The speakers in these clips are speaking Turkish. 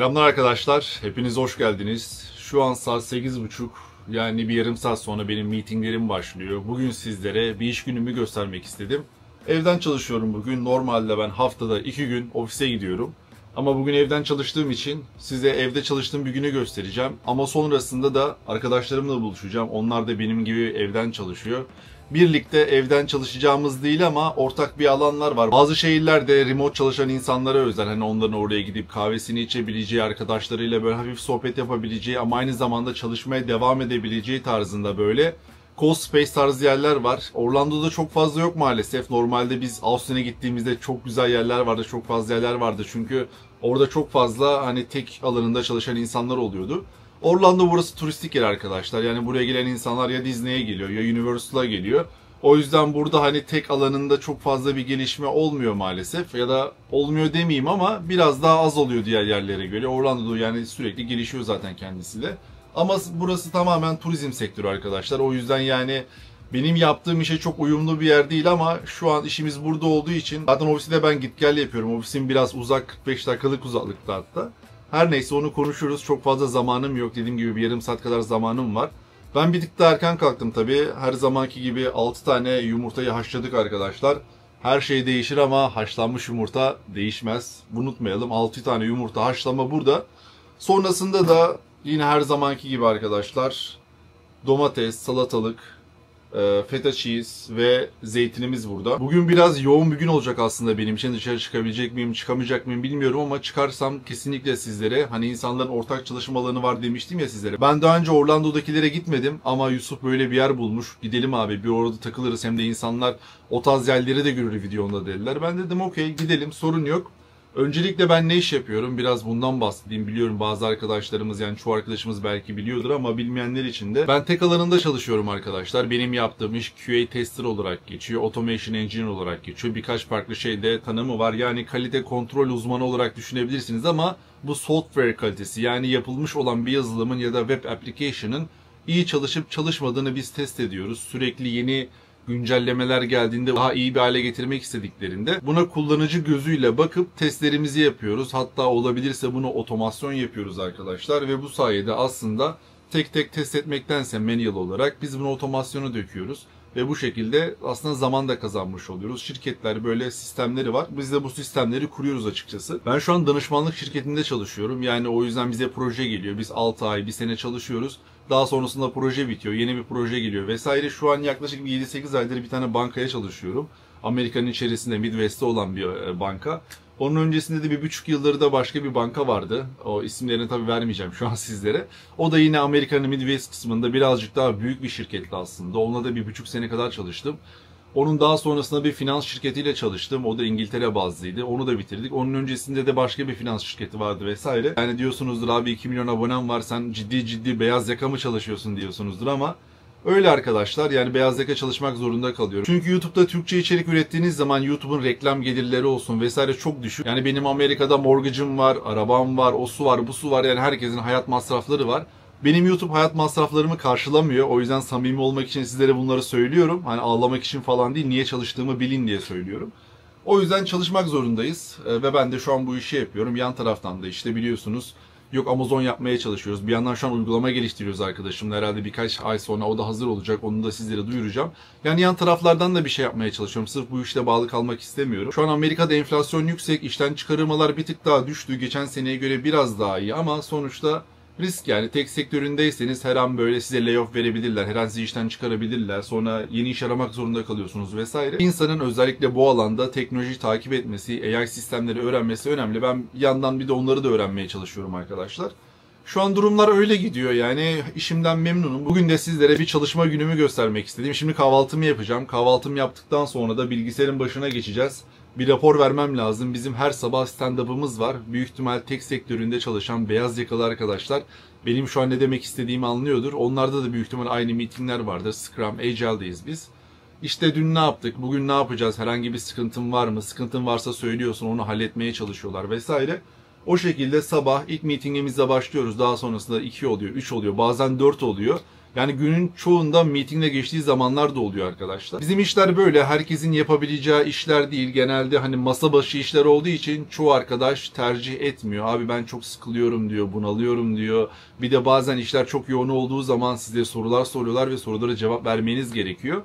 Selamlar arkadaşlar, hepiniz hoş geldiniz. Şu an saat 8:30, yani bir yarım saat sonra benim meetinglerim başlıyor. Bugün sizlere bir iş günümü göstermek istedim. Evden çalışıyorum bugün. Normalde ben haftada 2 gün ofise gidiyorum. Ama bugün evden çalıştığım için size evde çalıştığım bir günü göstereceğim. Ama sonrasında da arkadaşlarımla buluşacağım. Onlar da benim gibi evden çalışıyor. Birlikte evden çalışacağımız değil ama ortak bir alanlar var. Bazı şehirlerde remote çalışan insanlara özel. Hani onların oraya gidip kahvesini içebileceği, arkadaşlarıyla böyle hafif sohbet yapabileceği ama aynı zamanda çalışmaya devam edebileceği tarzında böyle co-space tarzı yerler var. Orlando'da çok fazla yok maalesef. Normalde biz Austin'e gittiğimizde çok güzel yerler vardı, çok fazla yerler vardı. Çünkü orada çok fazla hani tek alanında çalışan insanlar oluyordu. Orlando burası turistik yer arkadaşlar. Yani buraya gelen insanlar ya Disney'e geliyor ya Universal'a geliyor. O yüzden burada hani tek alanında çok fazla bir gelişme olmuyor maalesef. Ya da olmuyor demeyeyim ama biraz daha az oluyor diğer yerlere göre. Orlando'da yani sürekli gelişiyor zaten kendisi de. Ama burası tamamen turizm sektörü arkadaşlar. O yüzden yani benim yaptığım işe çok uyumlu bir yer değil ama şu an işimiz burada olduğu için zaten ofiste ben git gel yapıyorum. Ofisim biraz uzak, 45 dakikalık uzaklıkta hatta. Her neyse onu konuşuruz. Çok fazla zamanım yok. Dediğim gibi bir yarım saat kadar zamanım var. Ben bir tık daha erken kalktım tabii. Her zamanki gibi 6 tane yumurtayı haşladık arkadaşlar. Her şey değişir ama haşlanmış yumurta değişmez. Unutmayalım, 6 tane yumurta haşlama burada. Sonrasında da yine her zamanki gibi arkadaşlar domates, salatalık, feta cheese ve zeytinimiz burada. Bugün biraz yoğun bir gün olacak aslında benim için. Dışarı çıkabilecek miyim, çıkamayacak mıyım bilmiyorum ama çıkarsam kesinlikle sizlere, hani insanların ortak çalışma alanı var demiştim ya sizlere. Ben daha önce Orlando'dakilere gitmedim ama Yusuf böyle bir yer bulmuş. Gidelim abi, bir orada takılırız, hem de insanlar o tarz yerleri de görür videonda dediler. Ben dedim okey gidelim, sorun yok. Öncelikle ben ne iş yapıyorum? Biraz bundan bahsedeyim. Biliyorum bazı arkadaşlarımız, yani çoğu arkadaşımız belki biliyordur ama bilmeyenler için de. Ben tek alanında çalışıyorum arkadaşlar. Benim yaptığım iş QA tester olarak geçiyor. Automation Engineer olarak geçiyor. Birkaç farklı şeyde tanımı var. Yani kalite kontrol uzmanı olarak düşünebilirsiniz ama bu software kalitesi, yani yapılmış olan bir yazılımın ya da web application'ın iyi çalışıp çalışmadığını biz test ediyoruz. Sürekli yeni güncellemeler geldiğinde, daha iyi bir hale getirmek istediklerinde buna kullanıcı gözüyle bakıp testlerimizi yapıyoruz. Hatta olabilirse bunu otomasyon yapıyoruz arkadaşlar ve bu sayede aslında tek tek test etmektense manual olarak biz bunu otomasyona döküyoruz. Ve bu şekilde aslında zaman da kazanmış oluyoruz. Şirketler böyle sistemleri var. Biz de bu sistemleri kuruyoruz açıkçası. Ben şu an danışmanlık şirketinde çalışıyorum. Yani o yüzden bize proje geliyor. Biz 6 ay, 1 sene çalışıyoruz. Daha sonrasında proje bitiyor. Yeni bir proje geliyor vesaire. Şu an yaklaşık 7-8 aydır bir tane bankaya çalışıyorum. Amerika'nın içerisinde Midwest'te olan bir banka. Onun öncesinde de 1,5 yıldır da başka bir banka vardı. O isimlerini tabii vermeyeceğim şu an sizlere. O da yine Amerika'nın Midwest kısmında birazcık daha büyük bir şirketti aslında. Onunla da 1,5 sene kadar çalıştım. Onun daha sonrasında bir finans şirketiyle çalıştım. O da İngiltere bazlıydı. Onu da bitirdik. Onun öncesinde de başka bir finans şirketi vardı vesaire. Yani diyorsunuzdur abi 2 milyon abonem var, sen ciddi beyaz yaka mı çalışıyorsun diyorsunuzdur ama öyle arkadaşlar, yani beyaz yaka çalışmak zorunda kalıyorum. Çünkü YouTube'da Türkçe içerik ürettiğiniz zaman YouTube'un reklam gelirleri olsun vesaire çok düşük. Yani benim Amerika'da mortgage'ım var, arabam var, o su var, bu su var, yani herkesin hayat masrafları var. Benim YouTube hayat masraflarımı karşılamıyor. O yüzden samimi olmak için sizlere bunları söylüyorum. Hani ağlamak için falan değil, niye çalıştığımı bilin diye söylüyorum. O yüzden çalışmak zorundayız ve ben de şu an bu işi yapıyorum. Yan taraftan da işte biliyorsunuz, yok Amazon yapmaya çalışıyoruz. Bir yandan şu an uygulama geliştiriyoruz arkadaşımla. Herhalde birkaç ay sonra o da hazır olacak. Onu da sizlere duyuracağım. Yani yan taraflardan da bir şey yapmaya çalışıyorum. Sırf bu işle bağlı kalmak istemiyorum. Şu an Amerika'da enflasyon yüksek. İşten çıkarılmalar bir tık daha düştü. Geçen seneye göre biraz daha iyi ama sonuçta risk, yani tek sektöründeyseniz her an böyle size layoff verebilirler. Her an sizi işten çıkarabilirler. Sonra yeni iş aramak zorunda kalıyorsunuz vesaire. İnsanın özellikle bu alanda teknolojiyi takip etmesi, AI sistemleri öğrenmesi önemli. Ben bir yandan bir de onları da öğrenmeye çalışıyorum arkadaşlar. Şu an durumlar öyle gidiyor, yani işimden memnunum. Bugün de sizlere bir çalışma günümü göstermek istedim. Şimdi kahvaltımı yapacağım. Kahvaltımı yaptıktan sonra da bilgisayarın başına geçeceğiz. Bir rapor vermem lazım. Bizim her sabah stand-up'ımız var. Büyük ihtimal tek sektöründe çalışan beyaz yakalı arkadaşlar benim şu an ne demek istediğimi anlıyordur. Onlarda da büyük ihtimal aynı meetingler vardır. Scrum, Agile'deyiz biz. İşte dün ne yaptık, bugün ne yapacağız, herhangi bir sıkıntın var mı? Sıkıntın varsa söylüyorsun, onu halletmeye çalışıyorlar vesaire. O şekilde sabah ilk meetingimizle başlıyoruz. Daha sonrasında 2 oluyor, 3 oluyor, bazen 4 oluyor. Yani günün çoğunda meetingle geçtiği zamanlar da oluyor arkadaşlar. Bizim işler böyle. Herkesin yapabileceği işler değil. Genelde hani masa başı işler olduğu için çoğu arkadaş tercih etmiyor. Abi ben çok sıkılıyorum diyor, bunalıyorum diyor. Bir de bazen işler çok yoğun olduğu zaman size sorular soruyorlar ve sorulara cevap vermeniz gerekiyor.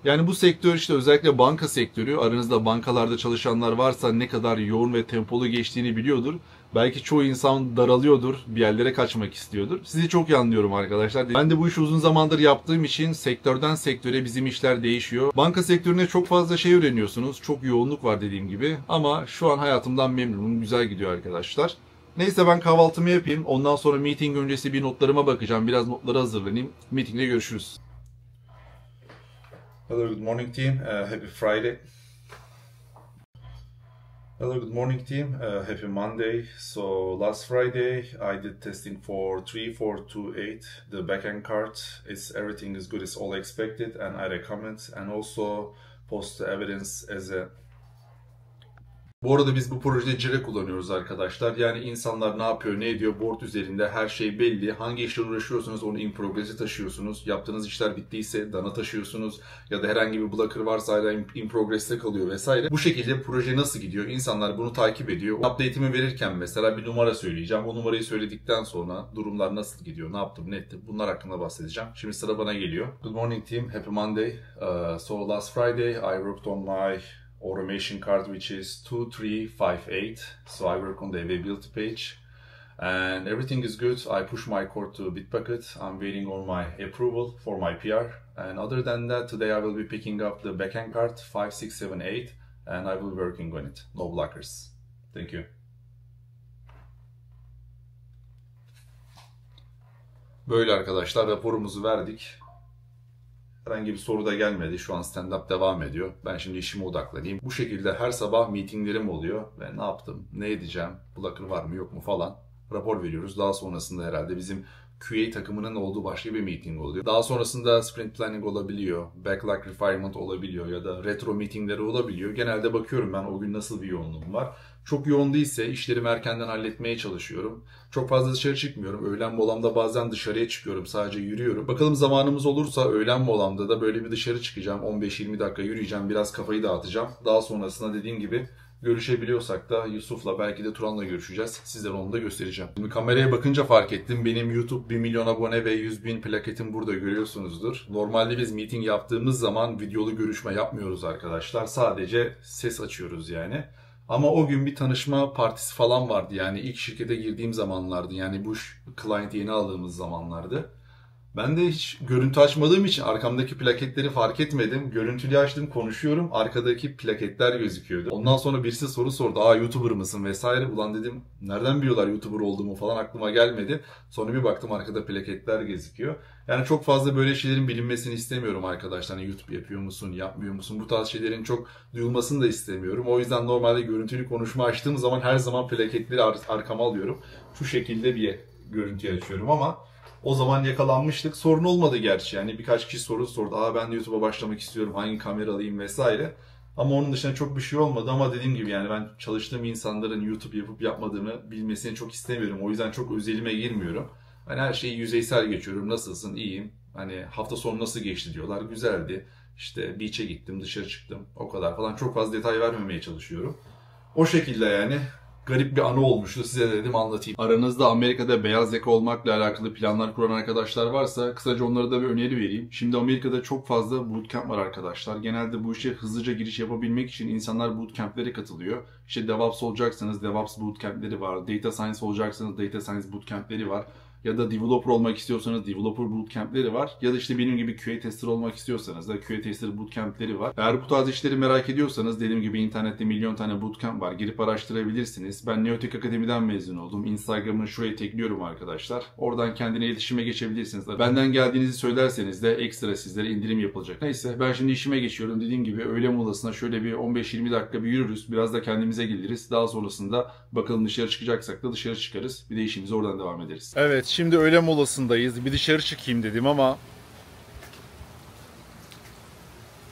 Yani bu sektör işte özellikle banka sektörü, aranızda bankalarda çalışanlar varsa ne kadar yoğun ve tempolu geçtiğini biliyordur. Belki çoğu insan daralıyordur, bir yerlere kaçmak istiyordur. Sizi çok iyi anlıyorum arkadaşlar. Ben de bu işi uzun zamandır yaptığım için sektörden sektöre bizim işler değişiyor. Banka sektöründe çok fazla şey öğreniyorsunuz. Çok yoğunluk var dediğim gibi. Ama şu an hayatımdan memnunum. Güzel gidiyor arkadaşlar. Neyse ben kahvaltımı yapayım. Ondan sonra meeting öncesi bir notlarıma bakacağım. Biraz notları hazırlanayım. Meetingde görüşürüz. Hello, good morning team. Happy Friday. Hello, good morning team. Happy Monday. So last Friday I did testing for 3428, the backend card. Everything is good, it's all expected, and I recommend and also post the evidence as a. Bu arada biz bu projede Jira kullanıyoruz arkadaşlar. Yani insanlar ne yapıyor, ne ediyor, board üzerinde her şey belli. Hangi işle uğraşıyorsunuz onu in progress'e taşıyorsunuz. Yaptığınız işler bittiyse dana taşıyorsunuz. Ya da herhangi bir blocker varsa hala in progress'te kalıyor vesaire. Bu şekilde proje nasıl gidiyor? İnsanlar bunu takip ediyor. Update'imi verirken mesela bir numara söyleyeceğim. O numarayı söyledikten sonra durumlar nasıl gidiyor, ne yaptım, ne ettim, bunlar hakkında bahsedeceğim. Şimdi sıra bana geliyor. Good morning team, happy Monday. So last Friday I worked on my automation card, which is 2358. So I work on the availability page and everything is good. I push my code to Bitbucket. I'm waiting on my approval for my PR. And other than that, today I will be picking up the backend card 5678 and I will be working on it. No blockers. Thank you. Böyle arkadaşlar, raporumuzu verdik. Herhangi bir soru da gelmedi. Şu an stand-up devam ediyor. Ben şimdi işime odaklanayım. Bu şekilde her sabah meetinglerim oluyor. Ben ne yaptım, ne edeceğim, blocker var mı yok mu falan rapor veriyoruz. Daha sonrasında herhalde bizim QA takımının olduğu başka bir meeting oluyor. Daha sonrasında sprint planning olabiliyor, backlog refinement olabiliyor ya da retro meetingleri olabiliyor. Genelde bakıyorum ben o gün nasıl bir yoğunluğum var. Çok yoğun değilse işlerimi erkenden halletmeye çalışıyorum. Çok fazla dışarı çıkmıyorum. Öğlen molamda bazen dışarıya çıkıyorum. Sadece yürüyorum. Bakalım zamanımız olursa öğlen molamda da böyle bir dışarı çıkacağım. 15-20 dakika yürüyeceğim. Biraz kafayı dağıtacağım. Daha sonrasında dediğim gibi görüşebiliyorsak da Yusuf'la belki de Turan'la görüşeceğiz. Sizlere onu da göstereceğim. Şimdi kameraya bakınca fark ettim. Benim YouTube 1 milyon abone ve 100 bin plaketim burada görüyorsunuzdur. Normalde biz meeting yaptığımız zaman videolu görüşme yapmıyoruz arkadaşlar. Sadece ses açıyoruz yani. Ama o gün bir tanışma partisi falan vardı. Yani ilk şirkete girdiğim zamanlardı. Yani bu client yeni aldığımız zamanlardı. Ben de hiç görüntü açmadığım için arkamdaki plaketleri fark etmedim. Görüntülü açtım, konuşuyorum. Arkadaki plaketler gözüküyordu. Ondan sonra birisi soru sordu. Aa, YouTuber mısın vesaire. Ulan dedim nereden biliyorlar YouTuber olduğumu falan, aklıma gelmedi. Sonra bir baktım arkada plaketler gözüküyor. Yani çok fazla böyle şeylerin bilinmesini istemiyorum arkadaşlar. Hani YouTube yapıyor musun, yapmıyor musun? Bu tarz şeylerin çok duyulmasını da istemiyorum. O yüzden normalde görüntülü konuşma açtığım zaman her zaman plaketleri arkama alıyorum. Şu şekilde bir görüntü açıyorum ama o zaman yakalanmıştık. Sorun olmadı gerçi. Yani birkaç kişi soru sordu. Aa, ben de YouTube'a başlamak istiyorum. Hangi kamera alayım vesaire. Ama onun dışında çok bir şey olmadı. Ama dediğim gibi yani ben çalıştığım insanların YouTube yapıp yapmadığını bilmesini çok istemiyorum. O yüzden çok özelime girmiyorum. Hani her şeyi yüzeysel geçiyorum. Nasılsın? İyiyim. Hani hafta sonu nasıl geçti diyorlar. Güzeldi. İşte beach'e gittim, dışarı çıktım. O kadar falan. Çok fazla detay vermemeye çalışıyorum. O şekilde yani. Garip bir anı olmuştu. Size de dedim anlatayım. Aranızda Amerika'da beyaz yaka olmakla alakalı planlar kuran arkadaşlar varsa kısaca onlara da bir öneri vereyim. Şimdi Amerika'da çok fazla bootcamp var arkadaşlar. Genelde bu işe hızlıca giriş yapabilmek için insanlar bootcamp'lere katılıyor. İşte DevOps olacaksanız DevOps bootcamp'leri var. Data Science olacaksanız Data Science bootcamp'leri var. Ya da developer olmak istiyorsanız developer bootcamp'leri var. Ya da işte benim gibi QA tester olmak istiyorsanız da QA tester bootcamp'leri var. Eğer bu tarz işleri merak ediyorsanız dediğim gibi internette milyon tane bootcamp var. Girip araştırabilirsiniz. Ben Neotek Akademi'den mezun oldum. Instagram'ını şuraya tekliyorum arkadaşlar. Oradan kendine iletişime geçebilirsiniz. Benden geldiğinizi söylerseniz de ekstra sizlere indirim yapılacak. Neyse ben şimdi işime geçiyorum. Dediğim gibi öğle molasına şöyle bir 15-20 dakika bir yürürüz. Biraz da kendimize geliriz. Daha sonrasında bakalım dışarı çıkacaksak da dışarı çıkarız. Bir de işimize oradan devam ederiz. Evet. Şimdi öğle molasındayız. Bir dışarı çıkayım dedim ama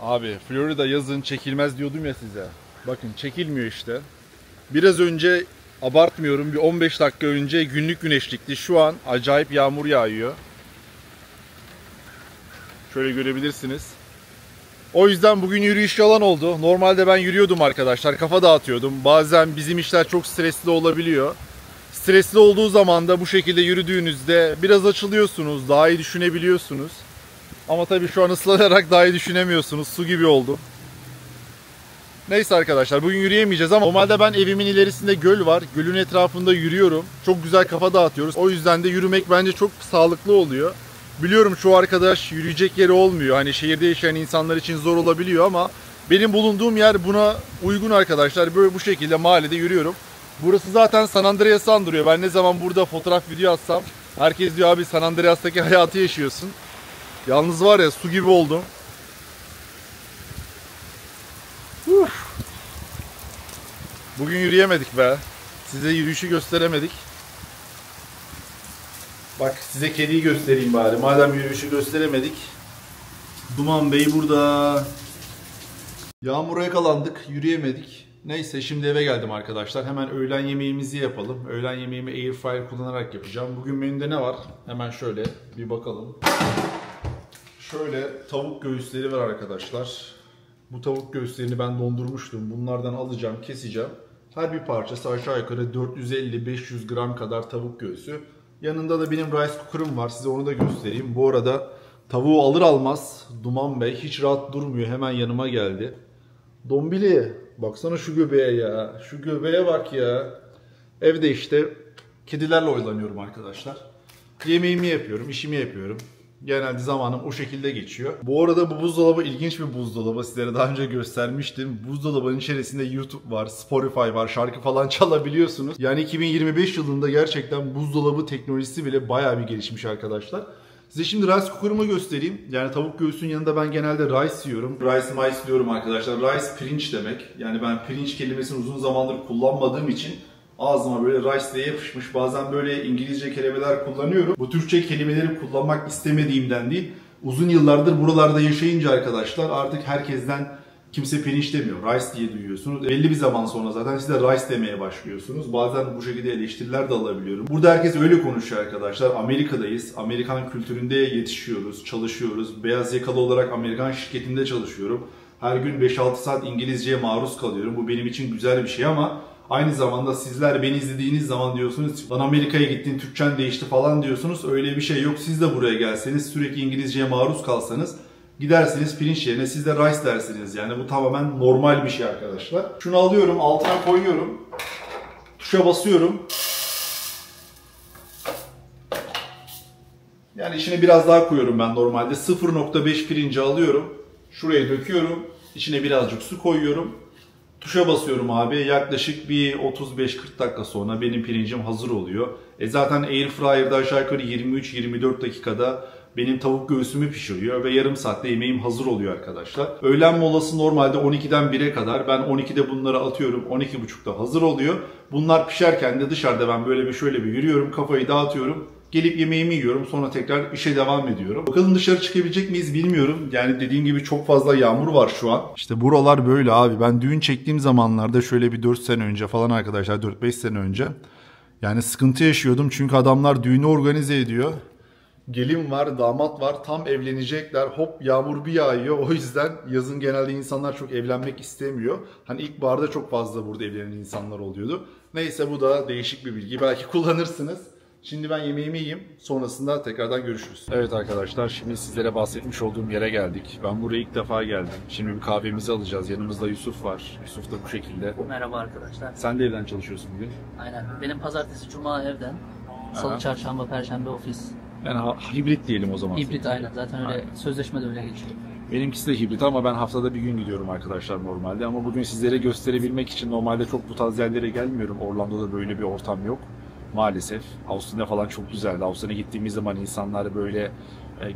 abi Florida yazın çekilmez diyordum ya size. Bakın çekilmiyor işte. Biraz önce abartmıyorum bir 15 dakika önce günlük güneşlikti. Şu an acayip yağmur yağıyor. Şöyle görebilirsiniz. O yüzden bugün yürüyüş yalan oldu. Normalde ben yürüyordum arkadaşlar. Kafa dağıtıyordum. Bazen bizim işler çok stresli olabiliyor. Stresli olduğu zaman da bu şekilde yürüdüğünüzde biraz açılıyorsunuz. Daha iyi düşünebiliyorsunuz. Ama tabii şu an ıslanarak daha iyi düşünemiyorsunuz. Su gibi oldu. Neyse arkadaşlar, bugün yürüyemeyeceğiz ama normalde ben evimin ilerisinde göl var. Gölün etrafında yürüyorum. Çok güzel kafa dağıtıyoruz. O yüzden de yürümek bence çok sağlıklı oluyor. Biliyorum çoğu arkadaş yürüyecek yeri olmuyor. Hani şehirde yaşayan insanlar için zor olabiliyor ama benim bulunduğum yer buna uygun arkadaşlar. Böyle bu şekilde mahallede yürüyorum. Burası zaten San Andreas'ı andırıyor. Ben ne zaman burada fotoğraf video atsam herkes diyor abi San Andreas'taki hayatı yaşıyorsun. Yalnız var ya, su gibi oldum. Bugün yürüyemedik be. Size yürüyüşü gösteremedik. Bak size kediyi göstereyim bari. Madem yürüyüşü gösteremedik. Duman Bey burada. Yağmura yakalandık. Yürüyemedik. Neyse şimdi eve geldim arkadaşlar. Hemen öğlen yemeğimizi yapalım. Öğlen yemeğimi Airfryer kullanarak yapacağım. Bugün menüde ne var? Hemen şöyle bir bakalım. Şöyle tavuk göğüsleri var arkadaşlar. Bu tavuk göğüslerini ben dondurmuştum. Bunlardan alacağım, keseceğim. Her bir parçası aşağı yukarı 450-500 gram kadar tavuk göğsü. Yanında da benim rice cooker'ım var. Size onu da göstereyim. Bu arada tavuğu alır almaz Duman Bey hiç rahat durmuyor. Hemen yanıma geldi. Dombili, baksana şu göbeğe ya. Şu göbeğe bak ya. Evde işte kedilerle oyalanıyorum arkadaşlar. Yemeğimi yapıyorum, işimi yapıyorum. Genelde zamanım o şekilde geçiyor. Bu arada bu buzdolabı ilginç bir buzdolabı. Sizlere daha önce göstermiştim. Buzdolabının içerisinde YouTube var, Spotify var, şarkı falan çalabiliyorsunuz. Yani 2025 yılında gerçekten buzdolabı teknolojisi bile bayağı bir gelişmiş arkadaşlar. Size şimdi rice cooker'ımı göstereyim. Yani tavuk göğsünün yanında ben genelde rice yiyorum. Rice diyorum arkadaşlar. Rice pirinç demek. Yani ben pirinç kelimesini uzun zamandır kullanmadığım için ağzıma böyle rice diye yapışmış. Bazen böyle İngilizce kelimeler kullanıyorum. Bu Türkçe kelimeleri kullanmak istemediğimden değil. Uzun yıllardır buralarda yaşayınca arkadaşlar artık herkesten kimse pirinç demiyor. Rice diye duyuyorsunuz. Belli bir zaman sonra zaten siz de rice demeye başlıyorsunuz. Bazen bu şekilde eleştiriler de alabiliyorum. Burada herkes öyle konuşuyor arkadaşlar. Amerika'dayız. Amerikan kültüründe yetişiyoruz, çalışıyoruz. Beyaz yakalı olarak Amerikan şirketinde çalışıyorum. Her gün 5-6 saat İngilizceye maruz kalıyorum. Bu benim için güzel bir şey ama aynı zamanda sizler beni izlediğiniz zaman diyorsunuz lan Amerika'ya gittin Türkçen değişti falan diyorsunuz. Öyle bir şey yok. Siz de buraya gelseniz sürekli İngilizceye maruz kalsanız gidersiniz pirinç yerine siz de rice dersiniz. Yani bu tamamen normal bir şey arkadaşlar. Şunu alıyorum, altına koyuyorum. Tuşa basıyorum. Yani içine biraz daha koyuyorum ben normalde. 0.5 pirinci alıyorum. Şuraya döküyorum. İçine birazcık su koyuyorum. Tuşa basıyorum abi. Yaklaşık bir 35-40 dakika sonra benim pirincim hazır oluyor. Zaten Airfryer'da aşağı yukarı 23-24 dakikada benim tavuk göğsümü pişiriyor ve yarım saatte yemeğim hazır oluyor arkadaşlar. Öğlen molası normalde 12'den 1'e kadar. Ben 12'de bunları atıyorum. 12.30'da hazır oluyor. Bunlar pişerken de dışarıda ben böyle şöyle bir yürüyorum. Kafayı dağıtıyorum. Gelip yemeğimi yiyorum. Sonra tekrar işe devam ediyorum. Bakalım dışarı çıkabilecek miyiz bilmiyorum. Yani dediğim gibi çok fazla yağmur var şu an. İşte buralar böyle abi. Ben düğün çektiğim zamanlarda şöyle bir 4 sene önce falan arkadaşlar. 4-5 sene önce. Yani sıkıntı yaşıyordum. Çünkü adamlar düğünü organize ediyor. Gelin var, damat var. Tam evlenecekler. Hop yağmur bir yağıyor. O yüzden yazın genelde insanlar çok evlenmek istemiyor. Hani ilkbaharda çok fazla burada evlenen insanlar oluyordu. Neyse bu da değişik bir bilgi. Belki kullanırsınız. Şimdi ben yemeğimi yiyeyim. Sonrasında tekrardan görüşürüz. Evet arkadaşlar, şimdi sizlere bahsetmiş olduğum yere geldik. Ben buraya ilk defa geldim. Şimdi bir kahvemizi alacağız. Yanımızda Yusuf var. Yusuf da bu şekilde. Merhaba arkadaşlar. Sen de evden çalışıyorsun bugün. Aynen. Benim pazartesi, cuma evden. Salı, çarşamba, perşembe ofis. Yani hibrit diyelim o zaman. Hibrit aynen. Zaten öyle sözleşme de öyle geçiyor. Benimkisi de hibrit ama ben haftada bir gün gidiyorum arkadaşlar normalde. Ama bugün sizlere gösterebilmek için normalde çok bu tarz yerlere gelmiyorum. Orlando'da böyle bir ortam yok. Maalesef. Austin'de falan çok güzeldi. Austin'e gittiğimiz zaman insanlar böyle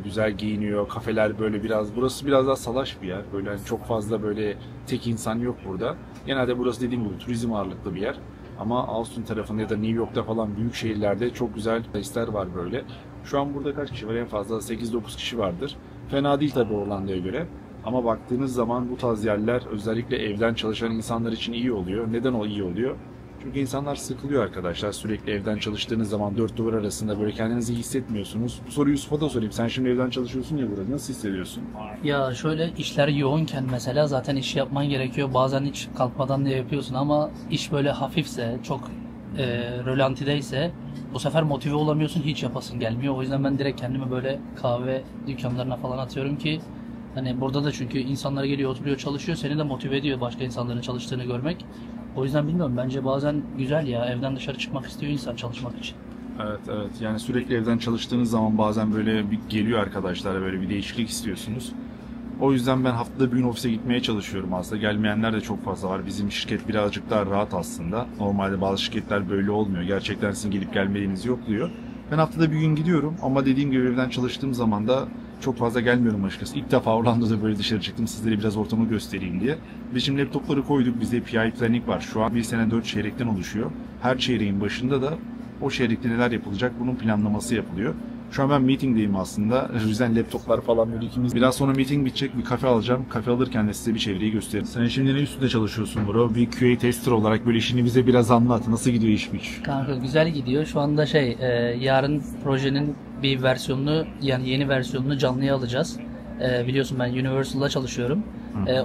güzel giyiniyor. Kafeler böyle burası biraz daha salaş bir yer. Böyle hani çok fazla böyle tek insan yok burada. Genelde burası dediğim gibi turizm ağırlıklı bir yer. Ama Austin tarafında ya da New York'ta falan büyük şehirlerde çok güzel place'ler var böyle. Şu an burada kaç kişi var? En fazla 8-9 kişi vardır. Fena değil tabii Orlando'ya göre. Ama baktığınız zaman bu tarz yerler özellikle evden çalışan insanlar için iyi oluyor. Neden o iyi oluyor? Çünkü insanlar sıkılıyor arkadaşlar. Sürekli evden çalıştığınız zaman dört duvar arasında böyle kendinizi iyi hissetmiyorsunuz. Bu soruyu Yusuf'a da sorayım. Sen şimdi evden çalışıyorsun ya burada. Nasıl hissediyorsun? Ya şöyle işler yoğunken mesela zaten iş yapman gerekiyor. Bazen hiç kalkmadan da yapıyorsun ama iş böyle hafifse, çok rölantideyse bu sefer motive olamıyorsun, hiç yapasın gelmiyor. O yüzden ben direkt kendimi böyle kahve dükkanlarına falan atıyorum ki hani burada da çünkü insanlar geliyor, oturuyor, çalışıyor. Seni de motive ediyor başka insanların çalıştığını görmek. O yüzden bilmiyorum, bence bazen güzel ya, evden dışarı çıkmak istiyor insan çalışmak için. Evet, evet. Yani sürekli evden çalıştığınız zaman bazen böyle bir geliyor arkadaşlar, böyle bir değişiklik istiyorsunuz. O yüzden ben haftada bir gün ofise gitmeye çalışıyorum aslında. Gelmeyenler de çok fazla var. Bizim şirket birazcık daha rahat aslında. Normalde bazı şirketler böyle olmuyor. Gerçekten sizin gelip gelmediğinizi yokluyor. Ben haftada bir gün gidiyorum ama dediğim gibi evden çalıştığım zaman da çok fazla gelmiyorum açıkçası. İlk defa Orlando'da böyle dışarı çıktım, sizlere biraz ortamı göstereyim diye. Biz şimdi laptopları koyduk, bizde PI Planning var. Şu an bir sene 4 çeyrekten oluşuyor. Her çeyreğin başında da o çeyrekte neler yapılacak bunun planlaması yapılıyor. Şu an ben meetingdeyim aslında. O yüzden laptoplar falan böyle ikimiz. Biraz sonra meeting bitecek, bir kafe alacağım. Kafe alırken de size bir çevreyi göstereyim. Sen şimdi ne üstünde çalışıyorsun bro? Bir QA tester olarak böyle işini bize biraz anlat. Nasıl gidiyor iş güç? Kanka güzel gidiyor. Şu anda yarın projenin bir versiyonunu, yani yeni versiyonunu canlıya alacağız. Biliyorsun ben Universal'da çalışıyorum.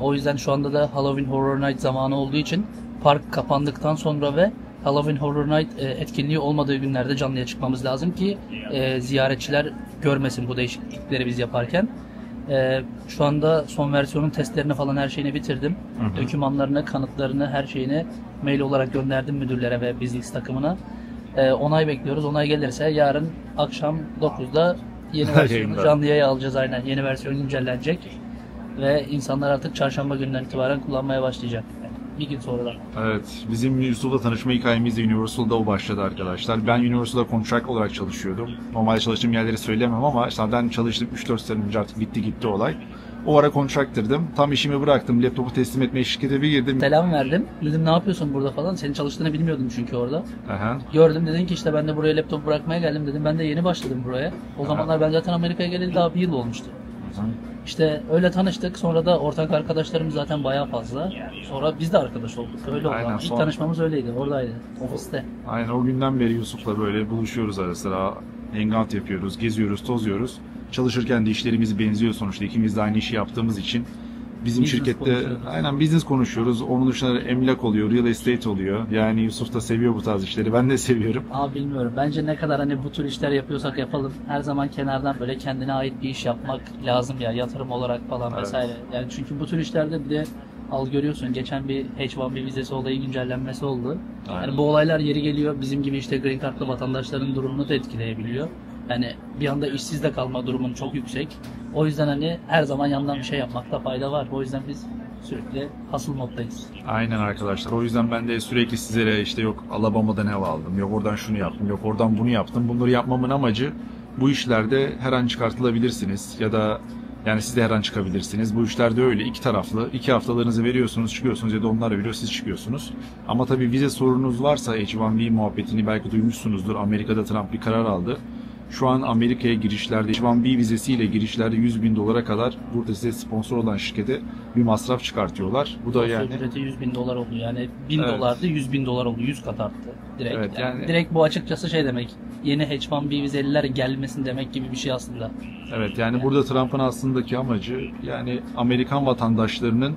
O yüzden şu anda da Halloween Horror Night zamanı olduğu için park kapandıktan sonra ve Halloween Horror Night etkinliği olmadığı günlerde canlıya çıkmamız lazım ki ziyaretçiler görmesin bu değişiklikleri biz yaparken. Şu anda son versiyonun testlerini falan her şeyini bitirdim. Dokümanlarını, kanıtlarını, her şeyini mail olarak gönderdim müdürlere ve business takımına. Onay bekliyoruz. Onay gelirse yarın akşam 9'da yeni versiyonu canlıya alacağız aynen. Yeni versiyon güncellenecek ve insanlar artık çarşamba günden itibaren kullanmaya başlayacak. Bir gün sonra da. Evet, bizim Yusuf'la tanışma hikayemiz de Universal'da o başladı arkadaşlar. Ben Universal'da contract olarak çalışıyordum. Normalde çalıştığım yerleri söylemem ama işte ben çalıştım 3-4 sene önce, artık bitti gitti olay. O ara contractor'dım. Tam işimi bıraktım. Laptopu teslim etmeye şirkete bir girdim. Selam verdim. Dedim ne yapıyorsun burada falan. Senin çalıştığını bilmiyordum çünkü orada. Aha. Gördüm, dedin ki işte ben de buraya laptop bırakmaya geldim dedim. Ben de yeni başladım buraya. O zamanlar ben zaten Amerika'ya geleli daha bir yıl olmuştu. İşte öyle tanıştık. Sonra da ortak arkadaşlarımız zaten bayağı fazla. Sonra biz de arkadaş olduk. Öyle oldu. Aynen, İlk tanışmamız öyleydi. Oradaydı. Ofiste. Aynen, o günden beri Yusuf'la böyle buluşuyoruz ara sıra. Hangout yapıyoruz, geziyoruz, tozuyoruz. Çalışırken de işlerimiz benziyor sonuçta. İkimiz de aynı işi yaptığımız için. Bizim Business şirkette aynen business konuşuyoruz. Onun dışında emlak oluyor, real estate oluyor. Yani Yusuf da seviyor bu tarz işleri. Ben de seviyorum. Ama bilmiyorum. Bence ne kadar hani bu tür işler yapıyorsak yapalım. Her zaman kenardan böyle kendine ait bir iş yapmak lazım ya. Yatırım olarak falan vesaire. Yani çünkü bu tür işlerde bir de al görüyorsun. Geçen bir H1B vizesi olayı güncellenmesi oldu. Aynen. Yani bu olaylar yeri geliyor. Bizim gibi işte green card'lı vatandaşların durumunu da etkileyebiliyor. Yani bir anda işsiz de kalma durumun çok yüksek. O yüzden hani her zaman yandan bir şey yapmakta fayda var. O yüzden biz sürekli hustle moddayız. Aynen arkadaşlar. O yüzden ben de sürekli sizlere işte yok Alabama'dan ev aldım, yok oradan şunu yaptım, yok oradan bunu yaptım. Bunları yapmamın amacı bu işlerde her an çıkartılabilirsiniz ya da yani siz de her an çıkabilirsiniz. Bu işlerde öyle iki taraflı. 2 haftalarınızı veriyorsunuz, çıkıyorsunuz ya da onlar veriyor, siz çıkıyorsunuz. Ama tabii vize sorunuz varsa H1B muhabbetini belki duymuşsunuzdur. Amerika'da Trump bir karar aldı. Şu an Amerika'ya girişlerde H1B vizesiyle girişlerde $100.000 kadar burada size sponsor olan şirkete bir masraf çıkartıyorlar. Bu da yani Ücreti $100.000 oldu. Yani $1.000'dı $100.000 oldu. 100 kat arttı. Direkt. Evet, yani direkt bu açıkçası şey demek. Yeni H1B vizeliler gelmesin demek gibi bir şey aslında. evet yani burada Trump'ın aslındaki amacı yani Amerikan vatandaşlarının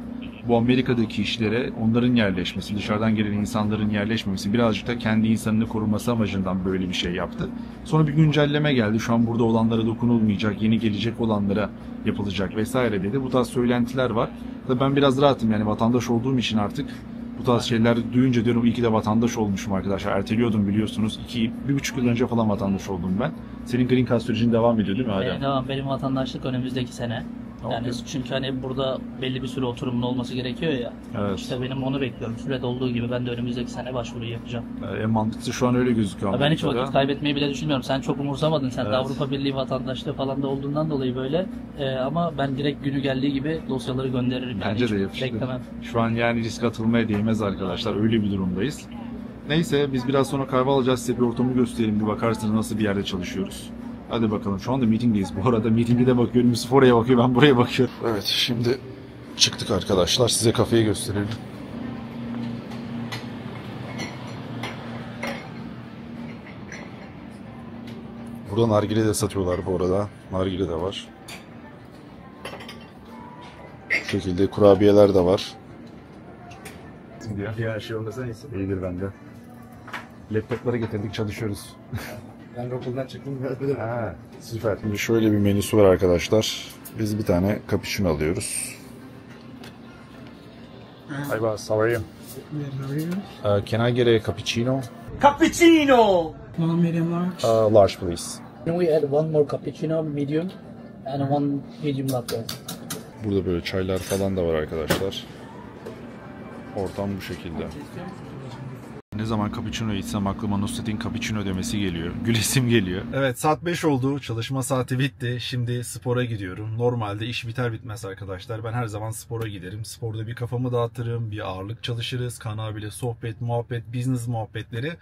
bu Amerika'daki işlere onların yerleşmesi, dışarıdan gelen insanların yerleşmemesi, birazcık da kendi insanını koruması amacından böyle bir şey yaptı. Sonra bir güncelleme geldi. Şu an burada olanlara dokunulmayacak, yeni gelecek olanlara yapılacak vesaire dedi. Bu tarz söylentiler var. Tabii ben biraz rahatım yani vatandaş olduğum için artık bu tarz şeyler duyunca diyorum iyi ki de vatandaş olmuşum arkadaşlar. Erteliyordum biliyorsunuz. 1,5 yıl önce falan vatandaş oldum ben. Senin green card sürecin devam ediyor değil mi hala? Devam. Benim vatandaşlık önümüzdeki sene. Yani çünkü hani burada belli bir süre oturumun olması gerekiyor ya. Evet. İşte benim onu bekliyorum. Sürede olduğu gibi ben de önümüzdeki sene başvuruyu yapacağım. En mantıklısı şu an öyle gözüküyor. Ben hiç vakit kaybetmeyi bile düşünmüyorum. Sen çok umursamadın. Sen de Avrupa Birliği vatandaşlığı falan da olduğundan dolayı böyle. Ama ben direkt günü geldiği gibi dosyaları gönderirim. Bence de yapıştır. Şu an yani risk atılmaya değmez arkadaşlar. Öyle bir durumdayız. Neyse biz biraz sonra kahve alacağız. Size bir ortamı göstereyim. Bir bakarsınız nasıl bir yerde çalışıyoruz. Hadi bakalım. Şu anda meetingdeyiz. Bu arada meetingde de bakıyorum. Yusuf oraya bakıyor. Ben buraya bakıyorum. Evet şimdi çıktık arkadaşlar. Size kafeyi gösterelim. Burada nargile de satıyorlar bu arada. Nargile de var. Bu şekilde kurabiyeler de var. Ya şey olmasa neyse. İyidir bende. Laptopları getirdik, çalışıyoruz. Ben okuldan çıktım. Ha, süper. Şimdi şöyle bir menüsü var arkadaşlar. Biz bir tane cappuccino alıyoruz. Hi boss, how are you? Can I get a cappuccino? Cappuccino! One medium large. Large please. Can we add one more cappuccino medium and one medium latte? Burada böyle çaylar falan da var arkadaşlar. Ortam bu şekilde. Ne zaman cappuccino içsem aklıma Nusret'in cappuccino demesi geliyor. Gülesim geliyor. Evet, saat 5 oldu. Çalışma saati bitti. Şimdi spora gidiyorum. Normalde iş biter bitmez arkadaşlar. Ben her zaman spora giderim. Sporda bir kafamı dağıtırım. Bir ağırlık çalışırız. Kaan abiyle sohbet, muhabbet, business muhabbetleri.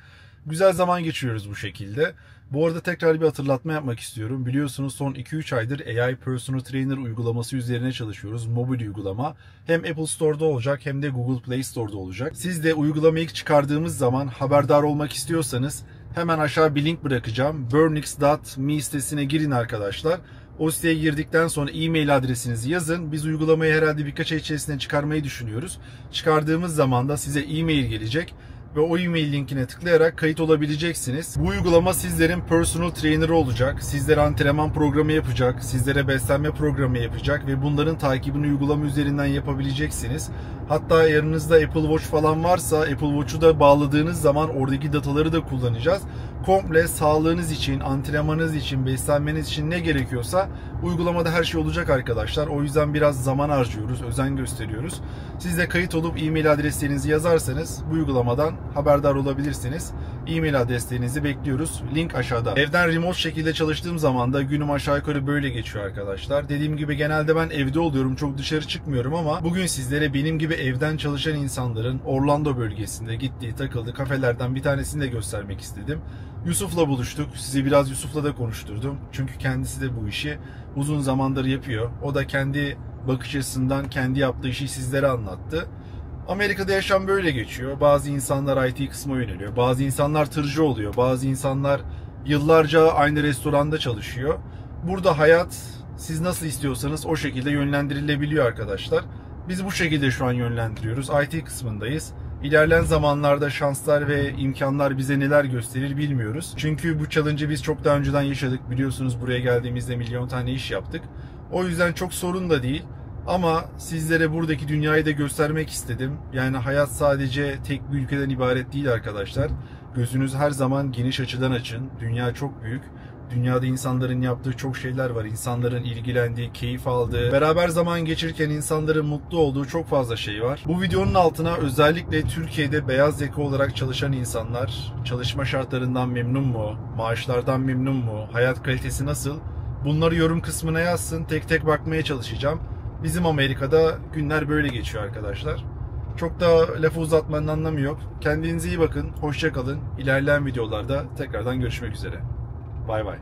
Güzel zaman geçiriyoruz bu şekilde. Bu arada tekrar bir hatırlatma yapmak istiyorum. Biliyorsunuz son 2-3 aydır AI Personal Trainer uygulaması üzerine çalışıyoruz. Mobil uygulama. Hem Apple Store'da olacak hem de Google Play Store'da olacak. Siz de uygulamayı çıkardığımız zaman haberdar olmak istiyorsanız hemen aşağı bir link bırakacağım. burnix.me sitesine girin arkadaşlar. O siteye girdikten sonra e-mail adresinizi yazın. Biz uygulamayı herhalde birkaç ay içerisinde çıkarmayı düşünüyoruz. Çıkardığımız zaman da size e-mail gelecek. Ve o e-mail linkine tıklayarak kayıt olabileceksiniz. Bu uygulama sizlerin personal trainer'ı olacak. Sizlere antrenman programı yapacak. Sizlere beslenme programı yapacak. Ve bunların takibini uygulama üzerinden yapabileceksiniz. Hatta yanınızda Apple Watch falan varsa Apple Watch'u da bağladığınız zaman oradaki dataları da kullanacağız. Komple sağlığınız için, antrenmanınız için, beslenmeniz için ne gerekiyorsa uygulamada her şey olacak arkadaşlar. O yüzden biraz zaman harcıyoruz, özen gösteriyoruz. Siz de kayıt olup e-mail adreslerinizi yazarsanız bu uygulamadan haberdar olabilirsiniz. E-mail adreslerinizi bekliyoruz. Link aşağıda. Evden remote şekilde çalıştığım zaman da günüm aşağı yukarı böyle geçiyor arkadaşlar. Dediğim gibi genelde ben evde oluyorum. Çok dışarı çıkmıyorum ama bugün sizlere benim gibi evden çalışan insanların Orlando bölgesinde gittiği, takıldığı kafelerden bir tanesini de göstermek istedim. Yusuf'la buluştuk. Sizi biraz Yusuf'la da konuşturdum. Çünkü kendisi de bu işi uzun zamandır yapıyor. O da kendi bakış açısından kendi yaptığı işi sizlere anlattı. Amerika'da yaşam böyle geçiyor. Bazı insanlar IT kısma yöneliyor. Bazı insanlar tırcı oluyor. Bazı insanlar yıllarca aynı restoranda çalışıyor. Burada hayat siz nasıl istiyorsanız o şekilde yönlendirilebiliyor arkadaşlar. Biz bu şekilde şu an yönlendiriyoruz. IT kısmındayız. İlerleyen zamanlarda şanslar ve imkanlar bize neler gösterir bilmiyoruz. Çünkü bu challenge'ı biz çok daha önceden yaşadık. Biliyorsunuz buraya geldiğimizde milyon tane iş yaptık. O yüzden çok sorun da değil. Ama sizlere buradaki dünyayı da göstermek istedim. Yani hayat sadece tek bir ülkeden ibaret değil arkadaşlar. Gözünüzü her zaman geniş açıdan açın. Dünya çok büyük. Dünyada insanların yaptığı çok şeyler var. İnsanların ilgilendiği, keyif aldığı, beraber zaman geçirirken insanların mutlu olduğu çok fazla şey var. Bu videonun altına özellikle Türkiye'de beyaz yaka olarak çalışan insanlar çalışma şartlarından memnun mu? Maaşlardan memnun mu? Hayat kalitesi nasıl? Bunları yorum kısmına yazsın. Tek tek bakmaya çalışacağım. Bizim Amerika'da günler böyle geçiyor arkadaşlar. Çok da lafı uzatmanın anlamı yok. Kendinize iyi bakın. Hoşça kalın. İlerleyen videolarda tekrardan görüşmek üzere. Bay bay.